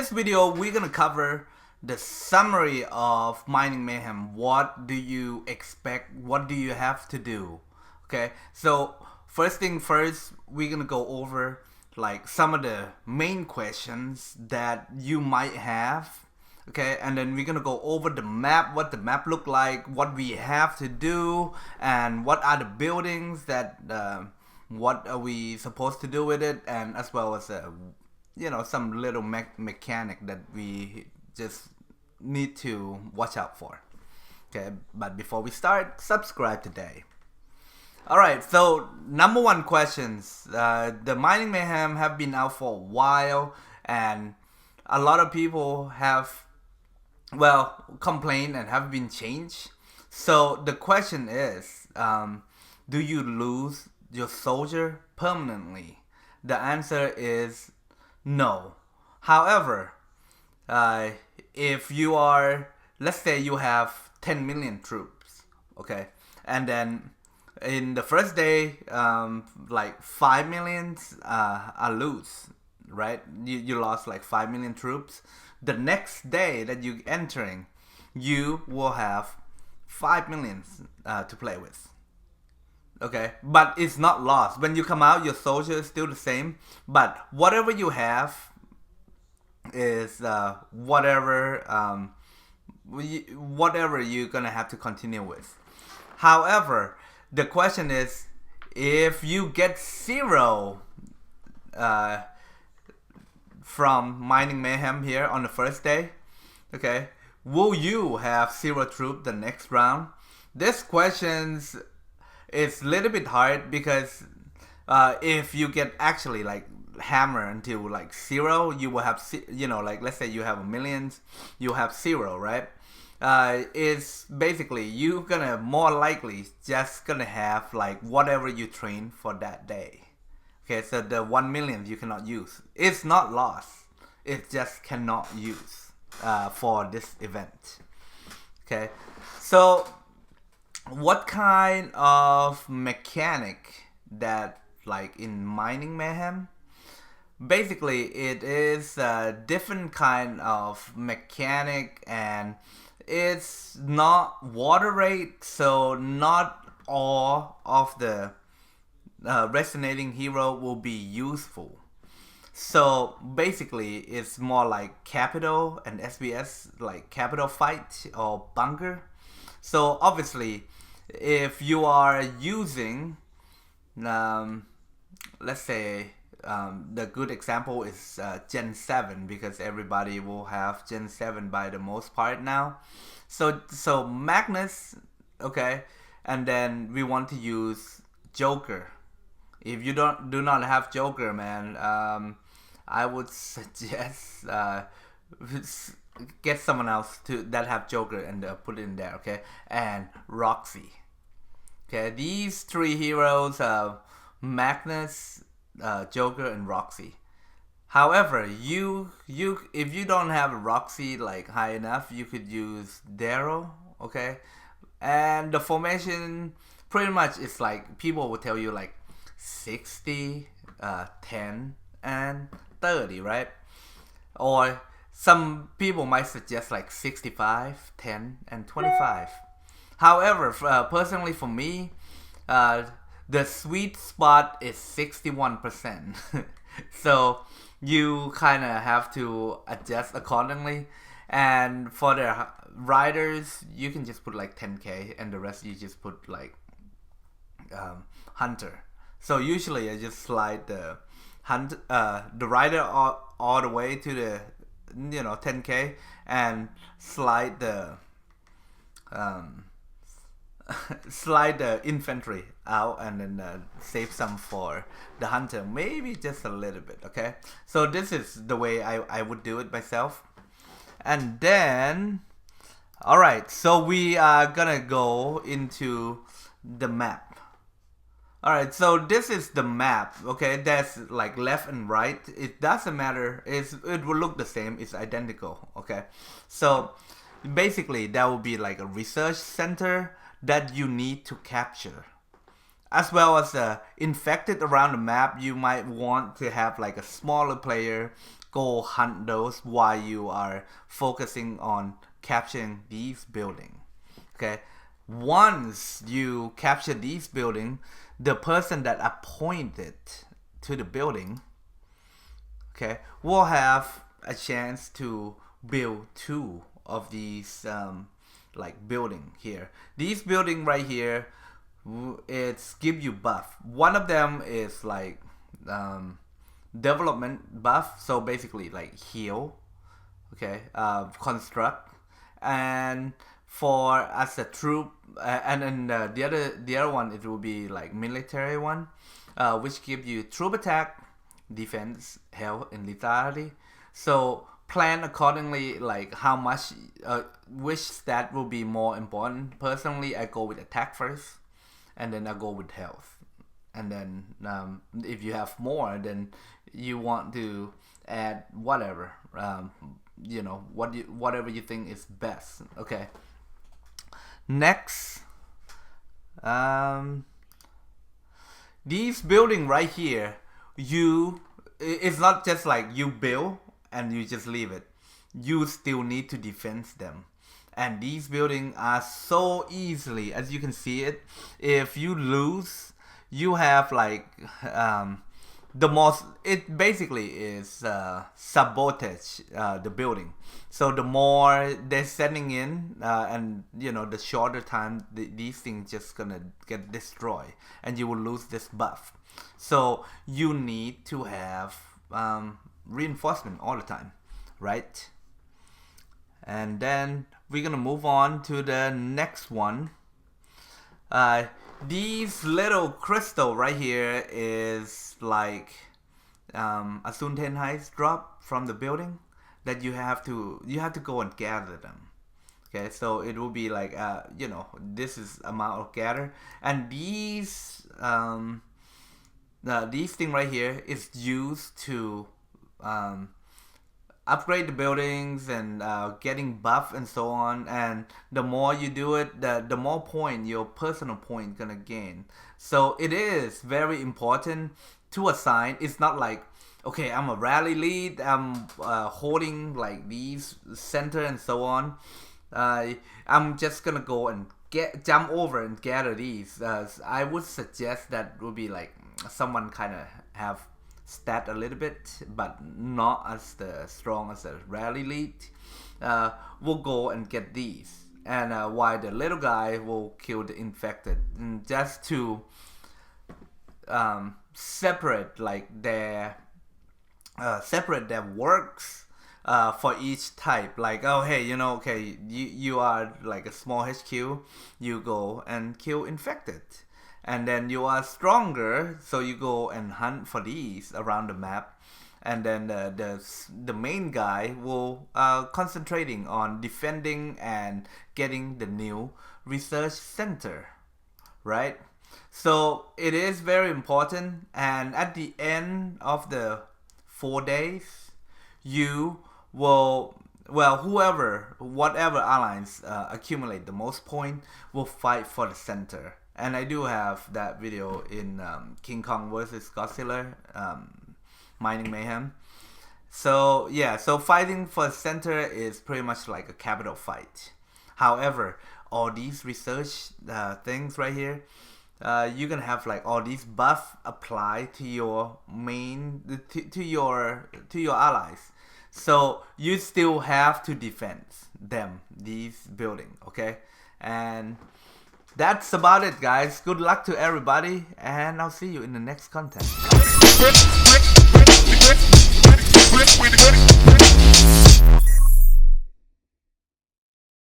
this video, we're gonna cover the summary of Mining Mayhem. What do you expect? What do you have to do? Okay, so first thing first, we're gonna go over like some of the main questions that you might have. Okay, and then we're gonna go over the map, what the map look like, what we have to do, and what are the buildings that what are we supposed to do with it, and as well as some little mechanic that we just need to watch out for. Okay, but before we start, subscribe today. Alright, so number one questions. The Mining Mayhem have been out for a while, and a lot of people have complained and have been changed. So the question is, do you lose your soldier permanently? The answer is no. However, if you are, let's say you have 10 million troops, okay, and then in the first day, like 5 million are loose, right? You lost like 5 million troops. The next day that you're entering, you will have 5 million to play with. Okay, but it's not lost. When you come out, your soldier is still the same, but whatever you have is whatever you're gonna have to continue with. However, the question is, if you get 0 from Mining Mayhem here on the first day, okay, will you have 0 troop the next round? This questions is a little bit hard because if you get actually like hammer until like 0, you will have, like let's say you have a million, you have 0, right? It's basically you gonna more likely just gonna have like whatever you train for that day. Okay, so the 1 million you cannot use. It's not lost. It just cannot use for this event. Okay, so what kind of mechanic that like in Mining Mayhem? Basically, it is a different kind of mechanic, and it's not water rate, so not all of the resonating hero will be useful. So basically, it's more like capital and SBS, like capital fight or bunker. So obviously, if you are using, let's say, the good example is Gen 7, because everybody will have Gen 7 by the most part now. So Magnus, okay, and then we want to use Joker. If you do not have Joker, man, I would suggest get someone else that have Joker and put it in there, okay? And Roxy. Okay, these 3 heroes, Magnus, Joker, and Roxy. However, if you don't have Roxy like high enough, you could use Daryl, okay? And the formation pretty much is like people will tell you like 60, 10, and 30, right? Or some people might suggest like 65, 10, and 25. However, personally for me, the sweet spot is 61%. So you kind of have to adjust accordingly. And for the riders, you can just put like 10k, and the rest you just put like Hunter. So usually I just slide the rider all the way to the 10k, and slide the slide the infantry out, and then save some for the hunter, maybe just a little bit. Okay, so this is the way I would do it myself. And then alright, so we are gonna go into the map. Alright, so this is the map, okay? That's like left and right. It doesn't matter. It will look the same. It's identical, okay? So basically, that will be like a research center that you need to capture. As well as infected around the map, you might want to have like a smaller player go hunt those while you are focusing on capturing these buildings. Okay, once you capture these buildings, the person that appointed to the building, okay, will have a chance to build 2 of these like building here. These building right here, it's give you buff. One of them is like development buff, so basically like heal, okay, construct, and for as a troop, and then the other one, it will be like military one, which give you troop attack, defense, health, and lethality. So plan accordingly, like how much, which stat will be more important. Personally, I go with attack first, and then I go with health, and then if you have more, then you want to add whatever, you know, whatever you think is best. Okay. Next, these building right here, it's not just like you build and you just leave it. You still need to defend them. And these buildings are so easily, as you can see it, if you lose, you have like the most, it basically is sabotage the building. So the more they're sending in, and you know, the shorter time these things just gonna get destroyed, and you will lose this buff. So you need to have reinforcement all the time, right? And then we're gonna move on to the next one. These little crystal right here is like a Sunten Heights drop from the building that you have to go and gather them. Okay, so it will be like you know, this is amount of gather, and these thing right here is used to upgrade the buildings and getting buff and so on. And the more you do it, the more point, your personal point gonna gain. So it is very important to assign. It's not like, okay, I'm a rally lead, I'm holding like these center and so on. I'm just gonna go and jump over and gather these. I would suggest that would be like someone kind of have stat a little bit, but not as strong as a rally lead. Will go and get these, and while the little guy will kill the infected, and just to separate like their works for each type. Like, oh hey, you know, okay, you are like a small HQ, you go and kill infected. And then you are stronger, so you go and hunt for these around the map. And then the main guy will concentrating on defending and getting the new research center, right? So it is very important. And at the end of the 4 days, you will, well, whatever alliance accumulate the most point will fight for the center. And I do have that video in King Kong versus Godzilla, Mining Mayhem. So yeah, so fighting for center is pretty much like a capital fight. However, all these research things right here, you're gonna have like all these buff apply to your main, to your allies. So you still have to defend them, these buildings, okay? And that's about it, guys. Good luck to everybody, and I'll see you in the next content.